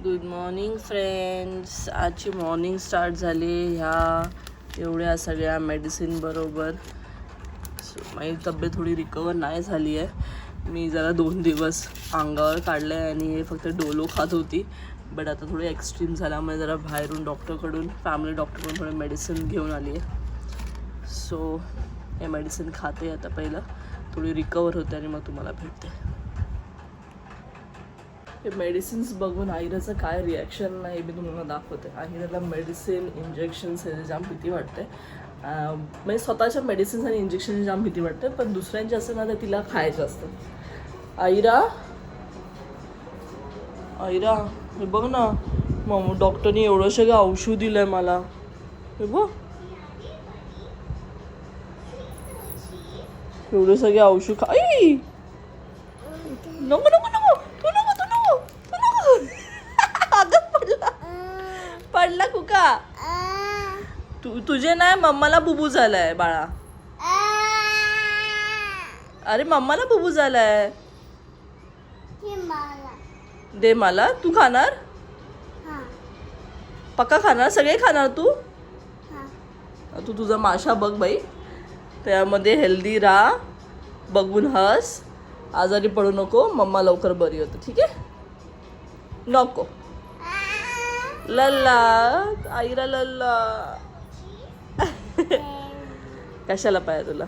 Good morning friends. आजची morning start झाली ह्या एवढ्या सगळ्या मेडिसिन बरोबर. माझी तब्येत थोडी रिकवर नाही झाली आहे. मी जरा 2 दिवस अंगावर काढले आणि फक्त डोलो खात होती. बट आता थोडी एक्स्ट्रीम झाल्यामुळे जरा बाहेरून डॉक्टरकडून फॅमिली डॉक्टरकडून थोडं मेडिसिन घेऊन आली आहे. सो हे मेडिसिन खाते आता. पहिलं थोडी रिकवर होते आणि मग तुम्हाला भेटते. हे मेडिसिन्स बघून आईराचं काय रिॲक्शन नाही मी तुम्हाला दाखवते. आईराला मेडिसिन इंजेक्शन्स हे जाम भीती वाटते. म्हणजे स्वतःच्या मेडिसिन्स आणि इंजेक्शनची जाम भीती वाटते, पण दुसऱ्यांचे असं ना ते तिला खायचं असतं. आईरा आईरा हे बघ ना, मग डॉक्टरनी एवढं सगळं औषध दिलं आहे मला. हे बघ एवढे सगळे औषध खा. आई नको नको नको, तू नको तू नको तू नको. अगं पडला पडला कुका. तुझे नाही, मम्माला बुबू झालाय बाळा. अरे मम्माला बुबू झालाय. दे मला. तू खाणार? पक्का खाणार? सगळे खाणार तू? तू तुझा माशा बघ बाई, त्यामध्ये हेल्दी राहा, बघून हस, आजारी पडू नको. मम्मा लवकर बरी होतं, ठीक आहे? नको लल्ला आईरा लल्ला. कशाला पाहिजे तुला?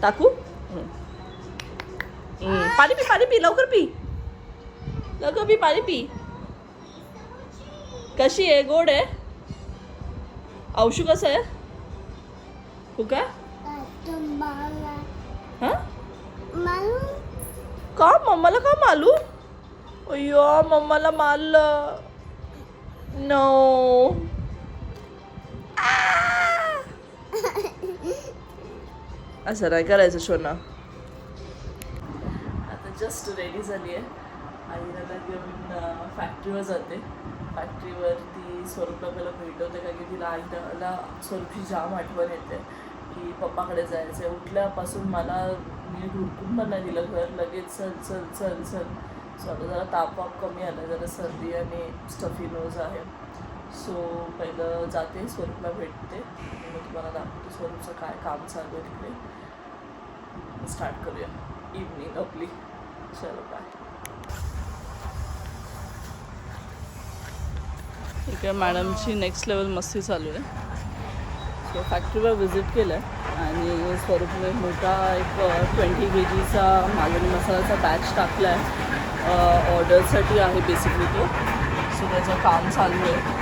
टाकू? पाणी पी, पाणी पी, लवकर पी, लवकर पी, पाणी पी. कशी आहे? गोड आहे? औषध कसं आहे? कुका हा? का मम्माला का मालू? अय्यो मम्माला मारलं. नो. असं नाही करायचं शोना. आता जस्ट रेडी झाली आहे. आईला घेऊन फॅक्टरीवर जाते. फॅक्टरीवर ती स्वरूपला पहिला भेटवते, का की तिला आईला स्वरूपची जाम आठवण येते की पप्पाकडे जायचं आहे. उठल्यापासून मला मी हुडकून पण नाही दिलं घर. लगेच चल चल चल चल. सो आता जरा ताप कमी आला, जरा सर्दी आणि स्टफी नोज आहे. सो पहिलं जाते, स्वरूपला भेटते आणि मग तुम्हाला दाखवते स्वरूपचं काय काम चालू आहे तिकडे. स्टार्ट करूया इव्हनिंग आपली. चलो बाय. ठीक आहे, मॅडमची नेक्स्ट लेवल मस्ती चालू आहे. सो फॅक्टरीवर व्हिजिट केलं आहे आणि स्वरूपने मोठा एक 20 kgचा मालवणी मसाल्याचा बॅच टाकला आहे. ऑर्डरसाठी आहे बेसिकली तो. सो त्याचं काम चालू आहे.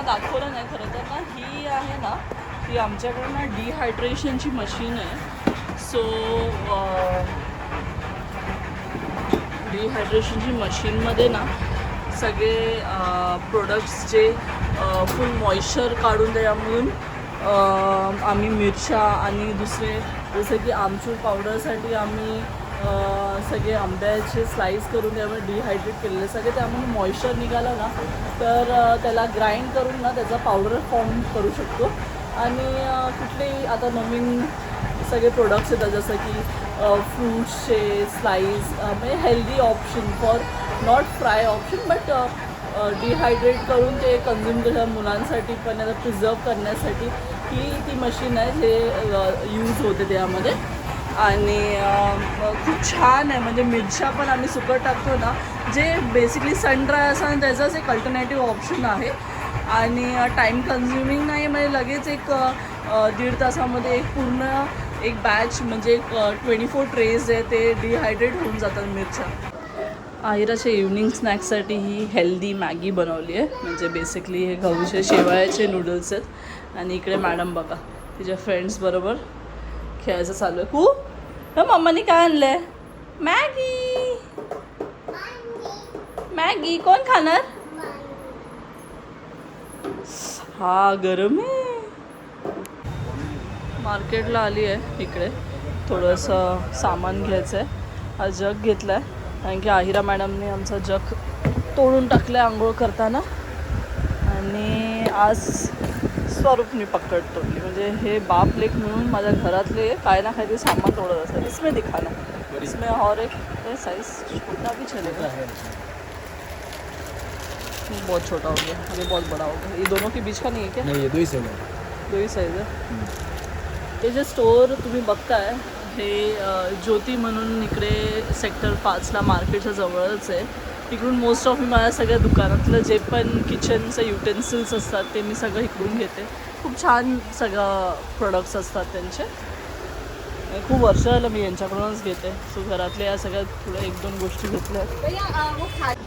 दाखवलं नाही खरं तर ना. ही आहे ना, ती आमच्याकडे ना डिहायड्रेशनची मशीन आहे. सो डिहायड्रेशनची मशीनमध्ये ना सगळे प्रोडक्ट्सचे फुल मॉइश्चर काढून त्याच्यामधून आम्ही मिरच्या आणि दुसरे जसं की आमचूर पावडरसाठी आम्ही सगळे आंब्याचे स्लाईस करून त्यामुळे डिहायड्रेट केलेले सगळे त्यामध्ये मॉइश्चर निघाला ना, तर त्याला ग्राइंड करून ना त्याचा पावडर फॉर्म करू शकतो. आणि कुठलेही आता नवीन सगळे प्रोडक्ट्स येतात जसं की फ्रूट्सचे स्लाईस, म्हणजे healthy option for not fry option, but dehydrate करून ते कन्झ्युम केल्या मुलांसाठी पण त्याला प्रिझर्व करण्यासाठी ही ती मशीन आहे जे यूज होते त्यामध्ये. आणि खूप छान आहे. म्हणजे मिरच्या पण आम्ही सुकट टाकतो ना, जे बेसिकली सन ड्राय असं त्याचाच एक अल्टरनेटिव्ह ऑप्शन आहे. आणि टाईम कन्झ्युमिंग नाही, म्हणजे लगेच एक 1.5 तासामध्ये एक पूर्ण एक बॅच म्हणजे 24 ट्रेज आहे ते डिहायड्रेट होऊन जातात मिरच्या. आहिराच्या इव्हनिंग स्नॅक्ससाठी ही हेल्दी मॅगी बनवली आहे. म्हणजे बेसिकली हे गहूचे शेवाळ्याचे नूडल्स आहेत. आणि इकडे मॅडम बघा तिच्या फ्रेंड्स बरोबर खेळायचं चालू आहे. हा मम्माने काय आणलं आहे? मॅगी. मॅगी कोण खाणार? हा गरम आहे. मार्केटला आली आहे इकडे, थोडंसं सामान घ्यायचं आहे. हा जग घेतला आहे कारण की आहिरा मॅडमने आमचा जग तोडून टाकल्या आंघोळ करताना. आणि आज स्वरूपनी पकड तोडली. म्हणजे हे बाप लेक मिळून माझ्या घरातले काय ना काहीतरी सामान तोडत असतात. इसमें दिखाना, इसमें और एक साइज छोटा भी चलेगा. बहुत छोटा हो गया, अभी बहुत बड़ा हो गया. ये दोनों के बीच का नहीं है क्या? नहीं, ये 2 ही साइज है. 2 ही साईज आहे. हे जे स्टोअर तुम्ही बघताय हे ज्योती म्हणून इकडे सेक्टर 5ला मार्केटच्या जवळच आहे. इकडून मोस्ट ऑफ मी माझ्या सगळ्या दुकानातलं जे पण किचनचं युटेन्सिल्स असतात ते मी सगळं इकडून घेते. खूप छान सगळं प्रोडक्ट्स असतात त्यांचे. खूप वर्ष झालं मी यांच्याकडूनच घेते. सो घरातल्या या सगळ्या थोड्या 1-2 गोष्टी घेतल्या.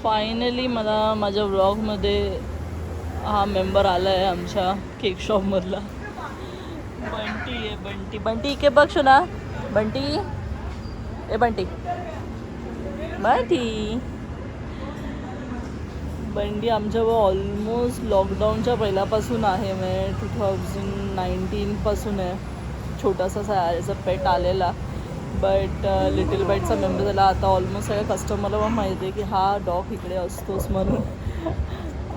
फायनली मला माझ्या व्लॉगमध्ये हा मेंबर आला आहे आमच्या केक शॉपमधला. बंटी आहे. बंटी, बंटी इके बघ ना. बंटी, ए बंटी, बंटी. बंटी आमच्यावर ऑलमोस्ट लॉकडाऊनच्या पहिल्यापासून आहे. म्हणजे 2019पासून आहे. छोटासा याचा पेट आलेला. बट लिटिल बाईटचा मेंबर झाला. आता ऑलमोस्ट सगळ्या कस्टमरला पण माहिती आहे की हा डॉग इकडे असतोच म्हणून.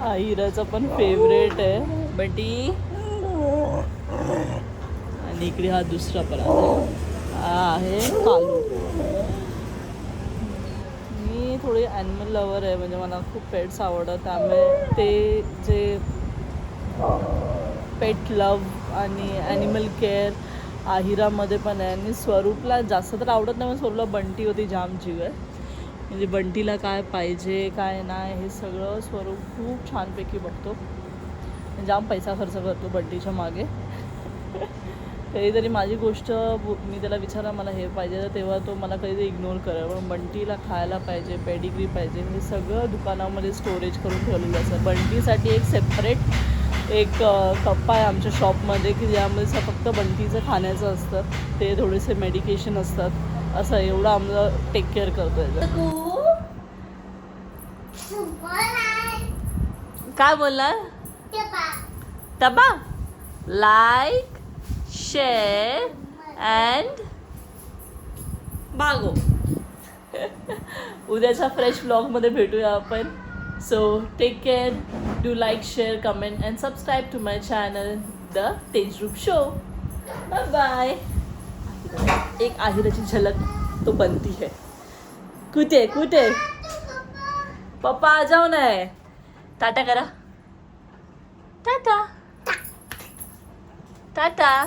हिराचा पण फेवरेट आहे बंटी. आणि इकडे हा दुसरा पण आहे कालू. मी थोडी ॲनिमल लवर आहे. म्हणजे मला खूप पेट्स आवडतात. त्यामुळे ते जे पेट लव आणि ॲनिमल केअर आहिरामध्ये पण आहे. आणि स्वरूपला जास्त तर आवडत नाही. पण स्वरूपला बंटी होती जाम जीव आहे. म्हणजे बंटीला काय पाहिजे काय नाही हे सगळं स्वरूप खूप छानपैकी बघतो. जाम पैसा खर्च करतो बंटीच्या मागे. कधीतरी माझी गोष्ट मी त्याला विचारला मला हे पाहिजे तर तेव्हा तो मला कधीतरी इग्नोर करेल. पण बंटीला खायला पाहिजे, पेडिग्री पाहिजे, हे सगळं दुकानामध्ये स्टोरेज करून ठेवलेलं असतं. बंटीसाठी एक सेपरेट एक कप्पा आहे आमच्या शॉपमध्ये की ज्यामध्ये फक्त बंटीचं खाण्याचं असतं. ते थोडेसे मेडिकेशन असतात. असं एवढं आम्हाला टेक केअर करतो याचं. काय बोलणार? टबा लाईक शेअर अँड बागो. उद्याच्या फ्रेश ब्लॉगमध्ये भेटूया आपण. So take care. Do like share comment and subscribe to my channel the Tejroop show. Bye bye. एक आहिराची झलक तो बनती है. कुठे कुठे पप्पा आ जाओ ना. टाटा करा. टाटा टाटा.